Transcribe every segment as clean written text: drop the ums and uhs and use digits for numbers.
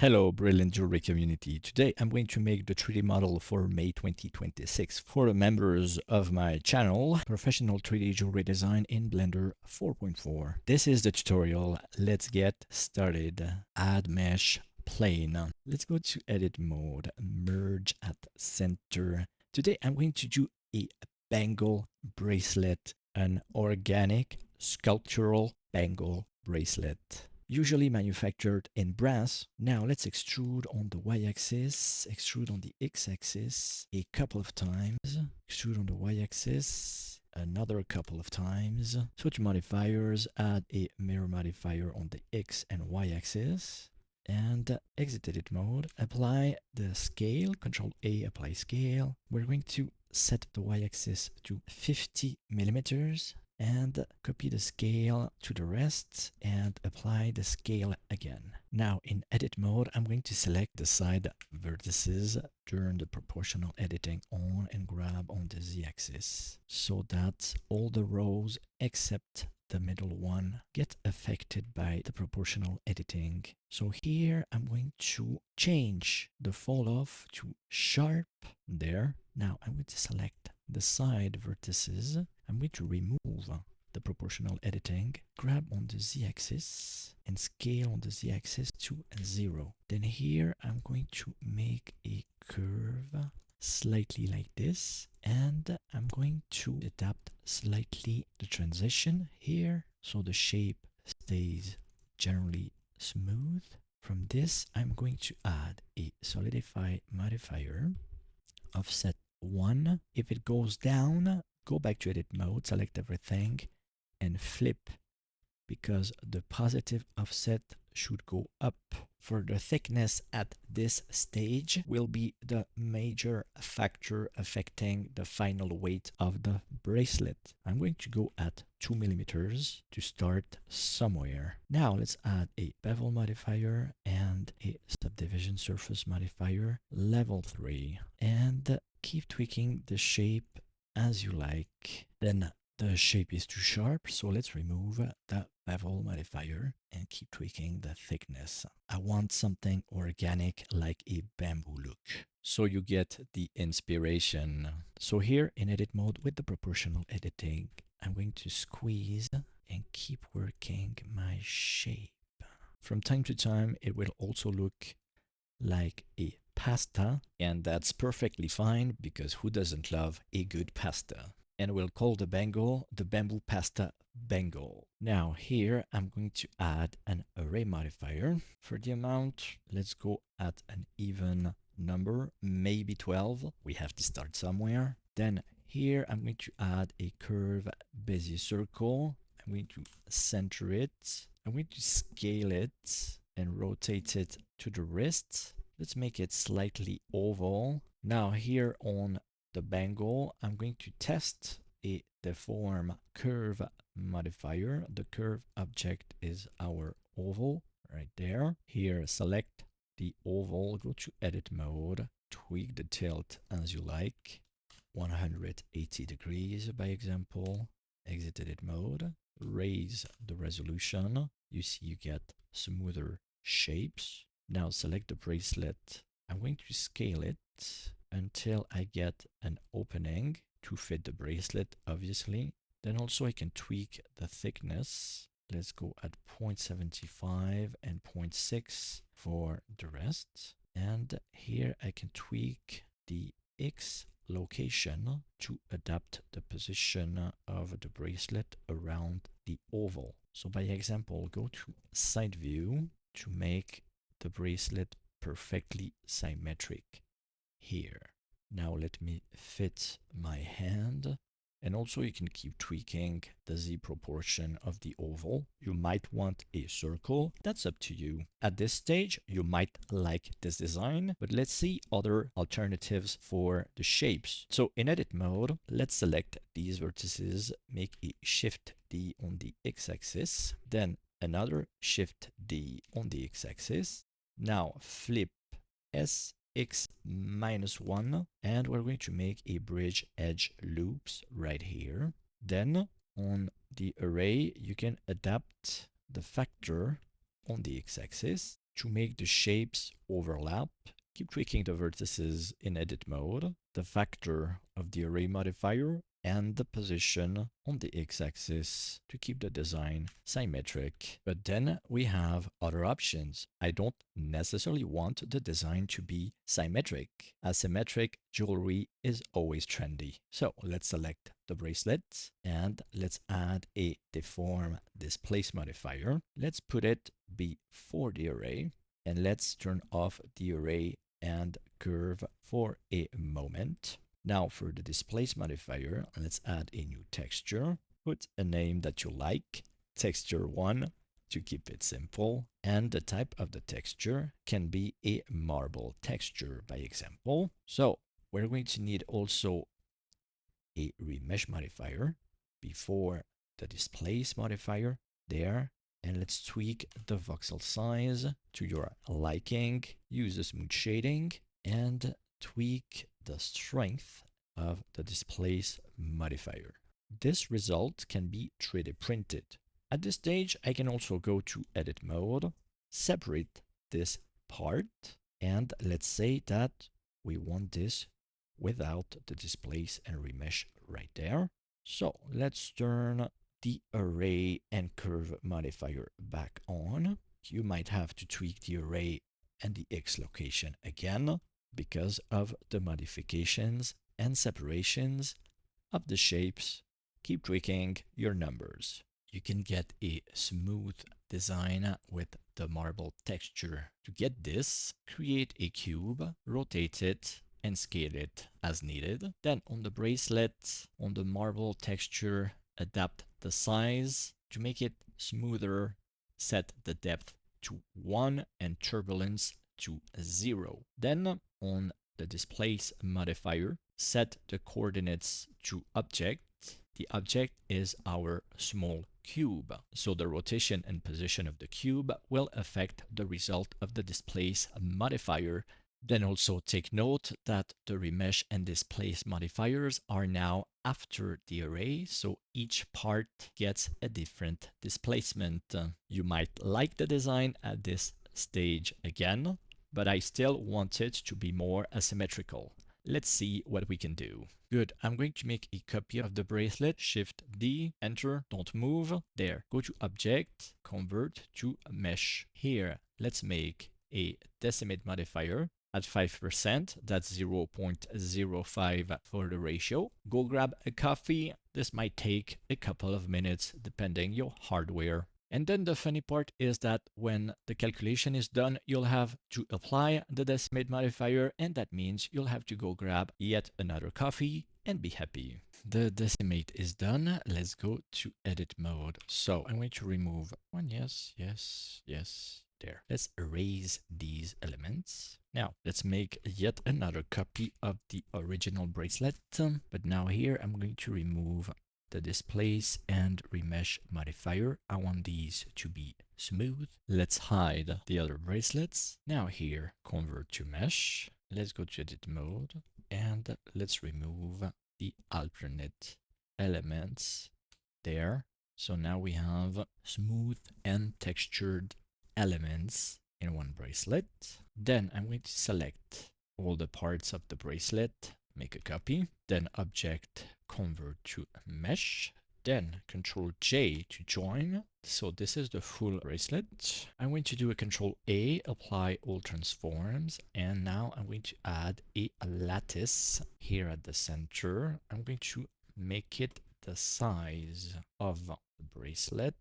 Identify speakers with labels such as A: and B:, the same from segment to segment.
A: Hello, brilliant jewelry community. Today I'm going to make the 3D model for May 2026 for the members of my channel, Professional 3D Jewelry Design in Blender 4.4. This is the tutorial. Let's get started. Add mesh plane. Let's go to edit mode, merge at center. Today I'm going to do a bangle bracelet, an organic sculptural bangle bracelet. Usually manufactured in brass. Now let's extrude on the y-axis, extrude on the x-axis a couple of times, extrude on the y-axis another couple of times. Switch modifiers, add a mirror modifier on the x and y-axis, and exit edit mode. Apply the scale, Control A, apply scale. We're going to set the y-axis to 50 millimeters. And copy the scale to the rest and apply the scale again. Now in edit mode, I'm going to select the side vertices, turn the proportional editing on and grab on the z-axis so that all the rows except the middle one get affected by the proportional editing. So here I'm going to change the fall off to sharp there. Now I'm going to select the side vertices. I'm going to remove the proportional editing, grab on the z-axis and scale on the z-axis to 0. Then here I'm going to make a curve slightly like this, and I'm going to adapt slightly the transition here so the shape stays generally smooth. From this I'm going to add a solidify modifier, offset 1. If it goes down, go back to edit mode, select everything and flip, because the positive offset should go up. For the thickness at this stage will be the major factor affecting the final weight of the bracelet. I'm going to go at 2 millimeters to start somewhere. Now let's add a bevel modifier and a subdivision surface modifier, level 3, and keep tweaking the shape as you like. Then the shape is too sharp, so let's remove the bevel modifier and keep tweaking the thickness. I want something organic like a bamboo look, so you get the inspiration. So here in edit mode with the proportional editing, I'm going to squeeze and keep working my shape. From time to time, it will also look like a pasta, and that's perfectly fine because who doesn't love a good pasta? And we'll call the bangle the bamboo pasta bangle. Now here I'm going to add an array modifier. For the amount, let's go at an even number, maybe 12. We have to start somewhere. Then here I'm going to add a curve Bezier circle. I'm going to center it. I'm going to scale it and rotate it to the wrist. Let's make it slightly oval. Now here on the bangle, I'm going to test a deform curve modifier. The curve object is our oval right there. Here, select the oval, go to edit mode, tweak the tilt as you like, 180 degrees by example, exit edit mode, raise the resolution. You see you get smoother shapes. Now select the bracelet. I'm going to scale it until I get an opening to fit the bracelet, obviously. Then also I can tweak the thickness. Let's go at 0.75 and 0.6 for the rest. And here I can tweak the X location to adapt the position of the bracelet around the oval. So by example, go to side view to make the bracelet perfectly symmetric here. Now let me fit my hand, and also you can keep tweaking the Z proportion of the oval. You might want a circle, that's up to you. At this stage you might like this design, but let's see other alternatives for the shapes. So in edit mode, let's select these vertices, make a shift D on the x-axis, then another shift D on the x-axis. Now flip S x -1, and we're going to make a bridge edge loops right here. Then on the array, you can adapt the factor on the x-axis to make the shapes overlap, keep tweaking the vertices in edit mode, the factor of the array modifier, and the position on the x-axis to keep the design symmetric. But then we have other options. I don't necessarily want the design to be symmetric. Asymmetric jewelry is always trendy. So let's select the bracelet and let's add a deform displace modifier. Let's put it before the array and let's turn off the array and curve for a moment. Now for the displace modifier, let's add a new texture. Put a name that you like, texture 1 to keep it simple. And the type of the texture can be a marble texture by example. So we're going to need also a remesh modifier before the displace modifier there. And let's tweak the voxel size to your liking. Use the smooth shading and tweak the strength of the displace modifier. This result can be 3D printed. At this stage, I can also go to edit mode, separate this part, and let's say that we want this without the displace and remesh right there. So let's turn the array and curve modifier back on. You might have to tweak the array and the X location again because of the modifications and separations of the shapes. Keep tweaking your numbers. You can get a smooth design with the marble texture. To get this, create a cube, rotate it, and scale it as needed. Then on the bracelet, on the marble texture, adapt the size. To make it smoother, set the depth to 1 and turbulence to 0. Then on the displace modifier, set the coordinates to object. The object is our small cube, so the rotation and position of the cube will affect the result of the displace modifier. Then also take note that the remesh and displace modifiers are now after the array, so each part gets a different displacement. You might like the design at this stage again, but I still want it to be more asymmetrical. Let's see what we can do. Good, I'm going to make a copy of the bracelet. Shift D, enter, don't move. There, go to object, convert to mesh. Here, let's make a decimate modifier at 5%, that's 0.05 for the ratio. Go grab a coffee. This might take a couple of minutes depending your hardware. And then the funny part is that when the calculation is done, you'll have to apply the decimate modifier, and that means you'll have to go grab yet another coffee and be happy. The decimate is done. Let's go to edit mode. So I'm going to remove one. Yes. There. Let's erase these elements. Now let's make yet another copy of the original bracelet. But now here I'm going to remove the displace and remesh modifier. I want these to be smooth. Let's hide the other bracelets. Now here, convert to mesh. Let's go to edit mode and let's remove the alternate elements there. So now we have smooth and textured elements in one bracelet. Then I'm going to select all the parts of the bracelet, make a copy, then object, convert to mesh, then Control J to join. So this is the full bracelet. I'm going to do a Control A, apply all transforms, and now I'm going to add a lattice here at the center. I'm going to make it the size of the bracelet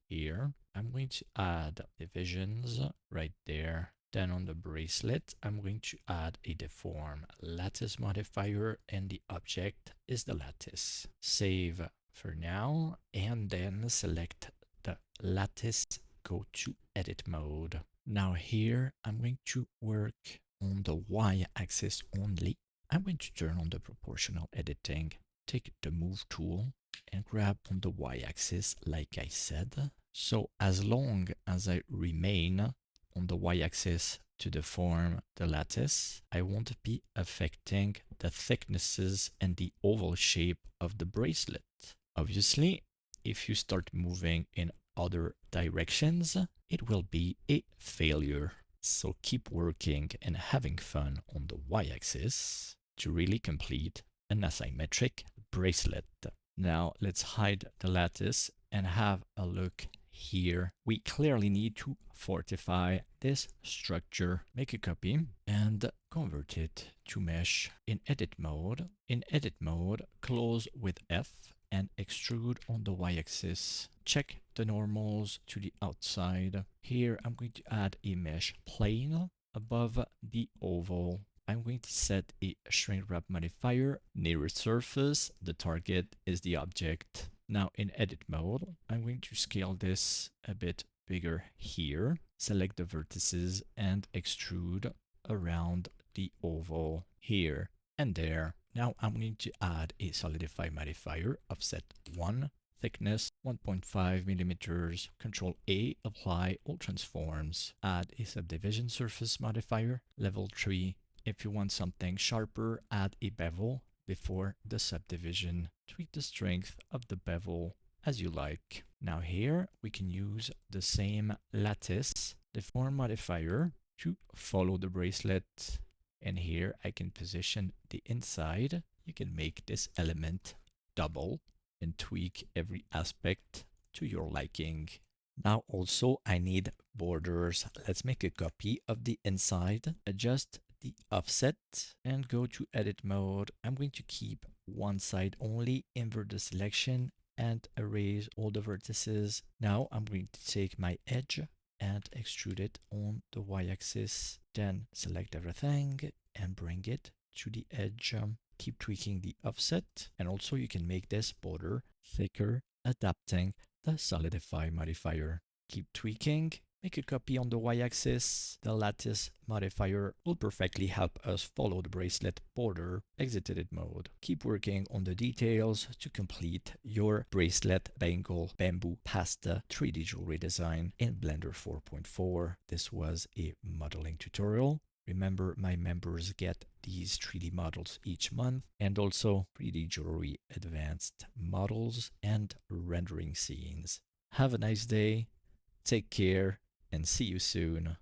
A: here. I'm going to add divisions right there. Then on the bracelet, I'm going to add a deform lattice modifier, and the object is the lattice. Save for now, and then select the lattice, go to edit mode. Now here, I'm going to work on the y-axis only. I'm going to turn on the proportional editing, take the move tool, and grab on the y-axis like I said. So as long as I remain on the y-axis to deform the lattice, I won't be affecting the thicknesses and the oval shape of the bracelet. Obviously, if you start moving in other directions, it will be a failure. So keep working and having fun on the y-axis to really complete an asymmetric bracelet. Now let's hide the lattice and have a look here. We clearly need to fortify this structure. Make a copy and convert it to mesh in edit mode. In edit mode, close with F and extrude on the y-axis. Check the normals to the outside. Here I'm going to add a mesh plane above the oval. I'm going to set a shrinkwrap modifier near its surface. The target is the object. Now in edit mode, I'm going to scale this a bit bigger here. Select the vertices and extrude around the oval here and there. Now I'm going to add a solidify modifier, offset 1, thickness 1.5 millimeters, Control A, apply all transforms. Add a subdivision surface modifier, level 3. If you want something sharper, add a bevel before the subdivision. Tweak the strength of the bevel as you like. Now here we can use the same lattice deform modifier to follow the bracelet. And here I can position the inside. You can make this element double and tweak every aspect to your liking. Now also I need borders. Let's make a copy of the inside. Adjust the offset and go to edit mode. I'm going to keep one side only, invert the selection and erase all the vertices. Now I'm going to take my edge and extrude it on the y-axis. Then select everything and bring it to the edge. Keep tweaking the offset, and also you can make this border thicker, adapting the solidify modifier. Keep tweaking. Make a copy on the y-axis. The lattice modifier will perfectly help us follow the bracelet border. Exit edit mode. Keep working on the details to complete your bracelet bangle bamboo pasta 3D jewelry design in Blender 4.4. This was a modeling tutorial. Remember, my members get these 3D models each month, and also 3D jewelry advanced models and rendering scenes. Have a nice day. Take care and see you soon.